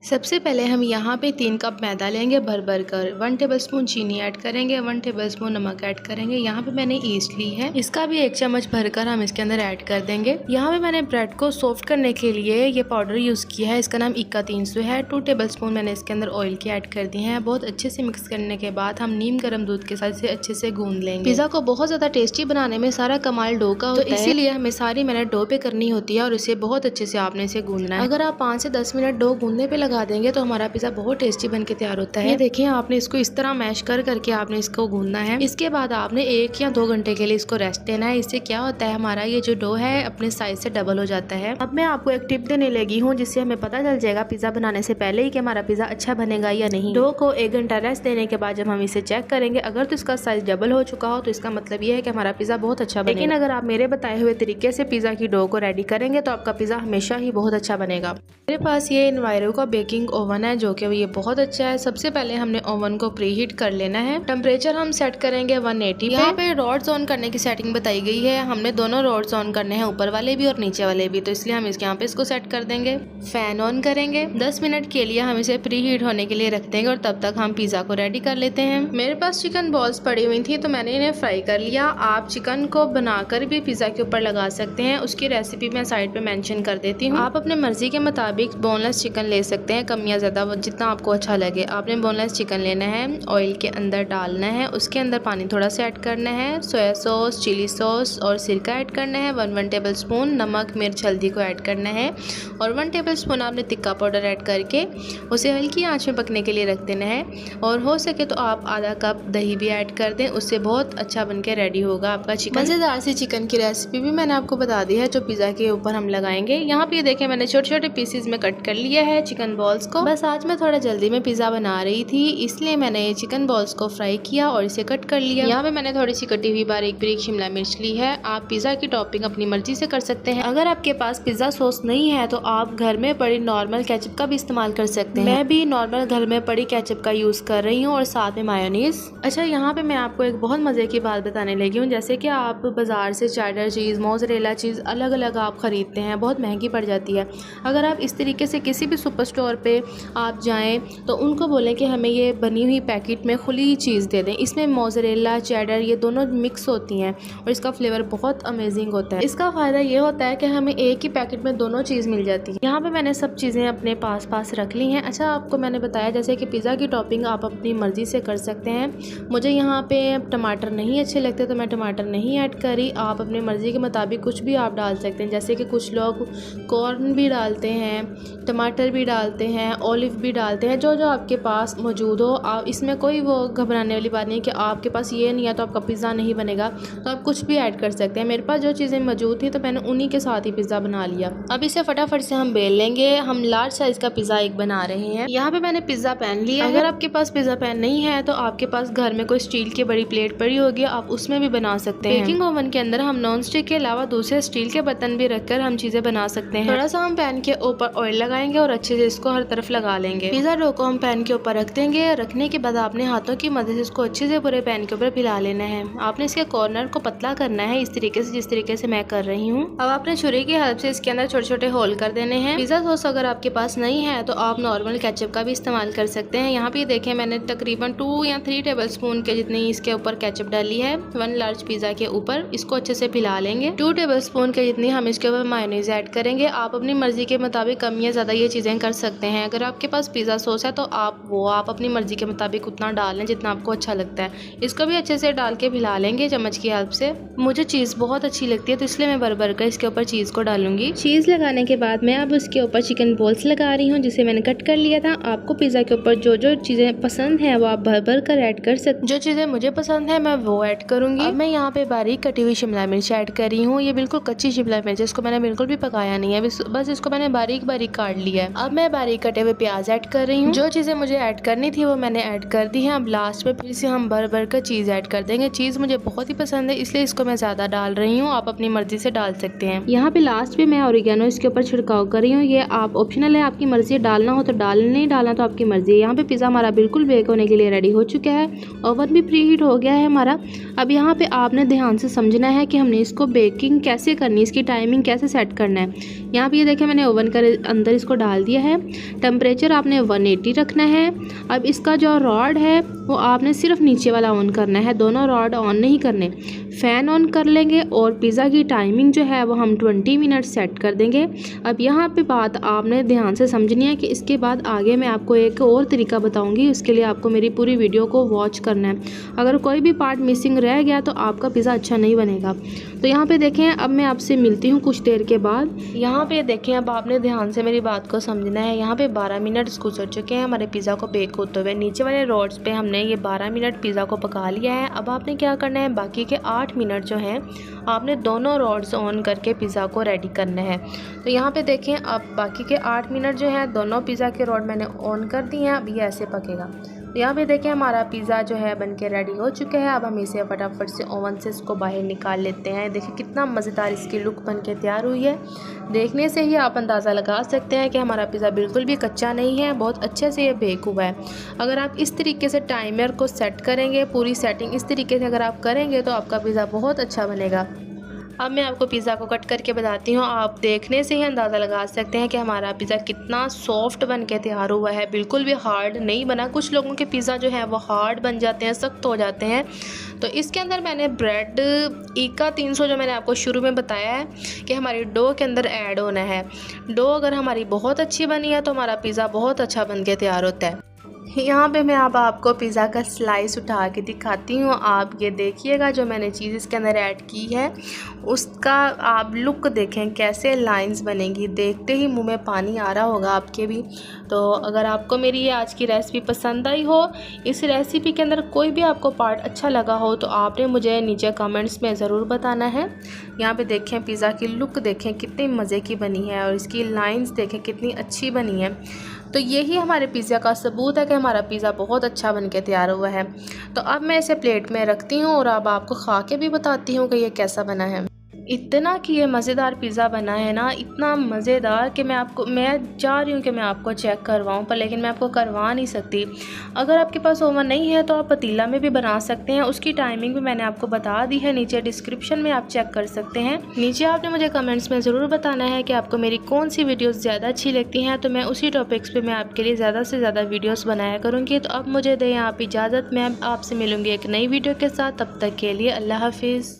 सबसे पहले हम यहाँ पे 3 कप मैदा लेंगे भर भर कर, 1 टेबलस्पून चीनी ऐड करेंगे, 1 टेबलस्पून नमक ऐड करेंगे। यहाँ पे मैंने ईस्ट ली है, इसका भी 1 चम्मच भरकर हम इसके अंदर ऐड कर देंगे। यहाँ पे मैंने ब्रेड को सॉफ्ट करने के लिए ये पाउडर यूज किया है, इसका नाम इक्का 300 है। 2 टेबलस्पून मैंने इसके अंदर ऑयल के ऐड कर दिए हैं। बहुत अच्छे से मिक्स करने के बाद हम नीम गर्म दूध के साथ इसे अच्छे से गूंद लेंगे। पिज्जा को बहुत ज्यादा टेस्टी बनाने में सारा कमाल डो का होता है, इसीलिए हमें सारी मेहनत डो पे करनी होती है और इसे बहुत अच्छे से आपने इसे गूंदना है। अगर आप 5 से 10 मिनट डो गूंदने पे लगा देंगे तो हमारा पिज्जा बहुत टेस्टी बन के तैयार होता है। ये देखिए, आपने इसको इस तरह मैश कर करके आपने इसको गूंदना है। इसके बाद आपने 1 या 2 घंटे के लिए इसको रेस्ट देना है। इससे क्या होता है, हमारा ये जो डो है अपने साइज से डबल हो जाता है। अब मैं आपको एक टिप देने लगी हूँ जिससे हमें पता चल जाएगा पिज्जा बनाने से पहले ही कि हमारा पिज्जा अच्छा बनेगा या नहीं। डो को 1 घंटा रेस्ट देने के बाद जब हम इसे चेक करेंगे, अगर तो इसका साइज डबल हो चुका हो तो इसका मतलब ये है कि हमारा पिज्जा बहुत अच्छा बनेगा। लेकिन अगर आप मेरे बताए हुए तरीके से पिज्जा की डो को रेडी करेंगे तो आपका पिज्जा हमेशा ही बहुत अच्छा बनेगा। मेरे पास ये इनवायरो का बेकिंग ओवन है जो कि ये बहुत अच्छा है। सबसे पहले हमने ओवन को प्री हीट कर लेना है। टेम्परेचर हम सेट करेंगे 180 पे। यहाँ पे रॉड्स ऑन करने की सेटिंग बताई गई है। हमने दोनों रॉड्स ऑन करने हैं, ऊपर वाले भी और नीचे वाले भी, तो इसलिए हम यहाँ पे इसको सेट कर देंगे। फैन ऑन करेंगे। 10 मिनट के लिए हम इसे प्री हीट होने के लिए रख देंगे और तब तक हम पिज्जा को रेडी कर लेते हैं। मेरे पास चिकन बॉल्स पड़ी हुई थी तो मैंने इन्हें फ्राई कर लिया। आप चिकन को बनाकर भी पिज्जा के ऊपर लगा सकते हैं, उसकी रेसिपी मैं साइड पे मेंशन कर देती हूँ। आप अपने मर्जी के मुताबिक बोनलेस चिकन ले सकते हैं, कम या ज्यादा जितना आपको अच्छा लगे। आपने बोनलेस चिकन लेना है, ऑयल के अंदर डालना है, उसके अंदर पानी थोड़ा सा ऐड करना है, सोया सॉस, चिली सॉस और सिरका ऐड करना है, 1 टेबल स्पून नमक मिर्च हल्दी को ऐड करना है और 1 टेबल स्पून आपने तिक्का पाउडर ऐड करके उसे हल्की आंच में पकने के लिए रख देना है। और हो सके तो आप आधा कप दही भी ऐड कर दें, उससे बहुत अच्छा बन के रेडी होगा आपका चिकन। मज़ेदार सी चिकन की रेसिपी भी मैंने आपको बता दी है जो पिज्जा के ऊपर हम लगाएंगे। यहाँ पे देखें, मैंने छोटे छोटे पीसेज में कट कर लिया है चिकन बॉल्स को। बस आज मैं थोड़ा जल्दी में पिज्जा बना रही थी, इसलिए मैंने ये चिकन बॉल्स को फ्राई किया और इसे कट कर लिया। यहाँ पे मैंने थोड़ी सी कटी हुई बारीक बारीक शिमला मिर्च ली है। आप पिज्जा की टॉपिंग अपनी मर्जी से कर सकते हैं। अगर आपके पास पिज्जा सॉस नहीं है तो आप घर में पड़ी नॉर्मल केचप का भी इस्तेमाल कर सकते हैं। मैं भी नॉर्मल घर में पड़ी केचप का यूज कर रही हूँ और साथ में मायोनीज। अच्छा, यहाँ पे मैं आपको एक बहुत मजे की बात बताने लगी हूँ। जैसे कि आप बाजार से चेडर चीज, मोज़रेला चीज अलग अलग आप खरीदते हैं, बहुत महंगी पड़ जाती है। अगर आप इस तरीके से किसी भी सुपर स्टोर पे आप जाएं तो उनको बोलें कि हमें ये बनी हुई पैकेट में खुली चीज़ दे दें। इसमें मोज़रेला, चेडर ये दोनों मिक्स होती हैं और इसका फ्लेवर बहुत अमेजिंग होता है। इसका फ़ायदा ये होता है कि हमें एक ही पैकेट में दोनों चीज़ मिल जाती है। यहाँ पे मैंने सब चीज़ें अपने पास रख ली हैं। अच्छा, आपको मैंने बताया जैसे कि पिज़्ज़ा की टॉपिंग आप अपनी मर्ज़ी से कर सकते हैं। मुझे यहाँ पे टमाटर नहीं अच्छे लगते तो मैं टमाटर नहीं ऐड करी। आप अपनी मर्ज़ी के मुताबिक कुछ भी आप डाल सकते हैं, जैसे कि कुछ लोग कॉर्न भी डालते हैं, टमाटर भी डालते हैं, ऑलिव भी डालते हैं, जो जो आपके पास मौजूद हो। आप इसमें कोई वो घबराने वाली बात नहीं है कि आपके पास ये नहीं है तो आपका पिज़्ज़ा नहीं बनेगा, तो आप कुछ भी ऐड कर सकते हैं। मेरे पास जो चीज़ें मौजूद थी तो मैंने उन्हीं के साथ ही पिज़्ज़ा बना लिया। अब इसे फटाफट से हम बेल लेंगे। हम लार्ज साइज का पिज़्ज़ा एक बना रहे हैं। यहाँ पे मैंने पिज़्ज़ा पैन लिया है। अगर आपके पास पिज़्ज़ा पैन नहीं है तो आपके पास घर में कोई स्टील की बड़ी प्लेट पड़ी होगी, आप उसमें भी बना सकते हैं। बेकिंग ओवन के अंदर हम नॉन स्टिक के अलावा दूसरे स्टील के बर्तन भी रखकर हम चीजें बना सकते हैं। थोड़ा सा हम पैन के ऊपर ऑयल लगाएंगे और अच्छे से इसको हर तरफ लगा लेंगे। पिज़्ज़ा डो को हम पैन के ऊपर रख देंगे। रखने के बाद आपने हाथों की मदद से इसको अच्छे से पूरे पैन के ऊपर फैला लेना है। आपने इसके कॉर्नर को पतला करना है, इस तरीके से जिस तरीके से मैं कर रही हूँ। अब आपने छुरी की हेल्प से इसके अंदर छोटे छोटे होल कर देने हैं। पिज़्ज़ा सॉस अगर आपके पास नहीं है तो आप नॉर्मल केचप का भी इस्तेमाल कर सकते हैं। यहाँ पे देखें, मैंने तकरीबन 2 या 3 टेबल स्पून के जितनी इसके ऊपर केचप डाली है 1 लार्ज पिज़्ज़ा के ऊपर। इसको अच्छे से फैला लेंगे। 2 टेबल स्पून के जितनी हम इसके ऊपर मायोनीज ऐड करेंगे। आप अपनी मर्जी के मुताबिक कम या ज़्यादा ये चीज़ें कर सकते हैं। अगर आपके पास पिज़्ज़ा सॉस है तो आप अपनी मर्जी के मुताबिक उतना डाल लें जितना आपको अच्छा लगता है। इसको भी अच्छे से डाल के फैला लेंगे चम्मच की हेल्प से। मुझे चीज़ बहुत अच्छी लगती है तो इसलिए मैं भर भर कर इसके ऊपर चीज़ को डालूंगी। चीज़ लगाने के बाद मैं अब उसके ऊपर चिकन बॉल्स लगा रही हूँ जिसे मैंने कट कर लिया था। आपको पिज़्ज़ा के ऊपर जो जो चीज़ें पसंद है वो आप भर भर कर ऐड कर सकते। जो चीज़ें मुझे पसंद है मैं वो ऐड करूँगी। अब मैं यहाँ पे बारीक कटी हुई शिमला मिर्च ऐड कर रही हूँ। ये बिल्कुल कच्ची शिमला मिर्च है, इसको मैंने बिल्कुल भी पकाया नहीं है, बस इसको मैंने बारीक बारीक काट लिया है। अब मैं बारीक कटे हुए प्याज ऐड कर रही हूँ। जो चीज़ें मुझे ऐड करनी थी वो मैंने ऐड कर दी है। अब लास्ट में फिर से हम भर भर कर चीज़ ऐड कर देंगे। चीज़ मुझे बहुत ही पसंद है इसलिए इसको मैं ज़्यादा डाल रही हूँ, आप अपनी मर्जी से डाल सकते हैं। यहाँ पे लास्ट में मैं ऑरिगेनो इसके ऊपर छिड़काव कर रही हूँ। ये आप ऑप्शनल है, आपकी मर्जी डालना हो तो डाल, नहीं डालना तो आपकी मर्जी है। यहाँ पे पिज़्ज़ा हमारा बिल्कुल बेक होने के लिए रेडी हो चुका है। ओवन भी प्री हीट हो गया है हमारा। अब यहाँ पे आपने ध्यान से समझना है कि हमने इसको बेकिंग कैसे करनी है, इसकी टाइमिंग कैसे सेट करना है। यहाँ पे ये देखें, मैंने ओवन के अंदर इसको डाल दिया है टेम्परेचर आपने 180 रखना है। अब इसका जो रॉड है वो आपने सिर्फ नीचे वाला ऑन करना है, दोनों रॉड ऑन नहीं करने। फ़ैन ऑन कर लेंगे और पिज़्ज़ा की टाइमिंग जो है वो हम 20 मिनट सेट कर देंगे। अब यहाँ पे बात आपने ध्यान से समझनी है कि इसके बाद आगे मैं आपको एक और तरीका बताऊँगी, उसके लिए आपको मेरी पूरी वीडियो को वॉच करना है। अगर कोई भी पार्ट मिसिंग रह गया तो आपका पिज़्ज़ा अच्छा नहीं बनेगा। तो यहाँ पे देखें, अब मैं आपसे मिलती हूँ कुछ देर के बाद। यहाँ पे देखें, अब आपने ध्यान से मेरी बात को समझना है। यहाँ पे 12 मिनट गुजर चुके हैं हमारे पिज़्ज़ा को बेक होते हुए। नीचे वाले रोड्स पे हमने ये 12 मिनट पिज़्ज़ा को पका लिया है। अब आपने क्या करना है, बाकी के 8 मिनट जो हैं आपने दोनों रोड्स ऑन करके पिज़्ज़ा को रेडी करना है। तो यहाँ पे देखें, अब बाकी के 8 मिनट जो है दोनों पिज़्ज़ा के रोड मैंने ऑन कर दिए हैं। अब ये ऐसे पकेगा। तो यहाँ पे देखें, हमारा पिज़्ज़ा जो है बनके रेडी हो चुका है। अब हम इसे फटाफट से ओवन से इसको बाहर निकाल लेते हैं। देखिए कितना मज़ेदार इसकी लुक बनके तैयार हुई है। देखने से ही आप अंदाज़ा लगा सकते हैं कि हमारा पिज़्ज़ा बिल्कुल भी कच्चा नहीं है, बहुत अच्छे से ये बेक हुआ है। अगर आप इस तरीके से टाइमर को सेट करेंगे, पूरी सेटिंग इस तरीके से अगर आप करेंगे तो आपका पिज़्ज़ा बहुत अच्छा बनेगा। अब मैं आपको पिज़्ज़ा को कट करके बताती हूँ। आप देखने से ही अंदाज़ा लगा सकते हैं कि हमारा पिज़्ज़ा कितना सॉफ्ट बन के तैयार हुआ है, बिल्कुल भी हार्ड नहीं बना। कुछ लोगों के पिज़्ज़ा जो है वो हार्ड बन जाते हैं, सख्त हो जाते हैं। तो इसके अंदर मैंने ब्रेड ईका 300 जो मैंने आपको शुरू में बताया है कि हमारी डो के अंदर ऐड होना है। डो अगर हमारी बहुत अच्छी बनी है तो हमारा पिज़्ज़ा बहुत अच्छा बन के तैयार होता है। यहाँ पे मैं अब आपको पिज़्ज़ा का स्लाइस उठा के दिखाती हूँ। आप ये देखिएगा, जो मैंने चीज़ इसके अंदर ऐड की है उसका आप लुक देखें कैसे लाइंस बनेगी। देखते ही मुंह में पानी आ रहा होगा आपके भी। तो अगर आपको मेरी ये आज की रेसिपी पसंद आई हो, इस रेसिपी के अंदर कोई भी आपको पार्ट अच्छा लगा हो, तो आपने मुझे नीचे कमेंट्स में ज़रूर बताना है। यहाँ पे देखें, पिज़्ज़ा की लुक देखें कितनी मज़े की बनी है और इसकी लाइंस देखें कितनी अच्छी बनी है। तो यही हमारे पिज़्ज़ा का सबूत है कि हमारा पिज़्ज़ा बहुत अच्छा बन के तैयार हुआ है। तो अब मैं इसे प्लेट में रखती हूँ और अब आपको खा के भी बताती हूँ कि ये कैसा बना है। इतना कि ये मज़ेदार पिज़्ज़ा बना है ना, इतना मज़ेदार कि मैं चाह रही हूँ कि मैं आपको चेक करवाऊँ, पर लेकिन मैं आपको करवा नहीं सकती। अगर आपके पास ओवन नहीं है तो आप पतीला में भी बना सकते हैं। उसकी टाइमिंग भी मैंने आपको बता दी है, नीचे डिस्क्रिप्शन में आप चेक कर सकते हैं। नीचे आपने मुझे कमेंट्स में ज़रूर बताना है कि आपको मेरी कौन सी वीडियोज़ ज़्यादा अच्छी लगती हैं, तो मैं उसी टॉपिक्स पर मैं आपके लिए ज़्यादा से ज़्यादा वीडियोज़ बनाया करूँगी। तो अब मुझे दें आप इजाज़त, मैं आपसे मिलूँगी एक नई वीडियो के साथ। तब तक के लिए अल्लाह हाफिज़।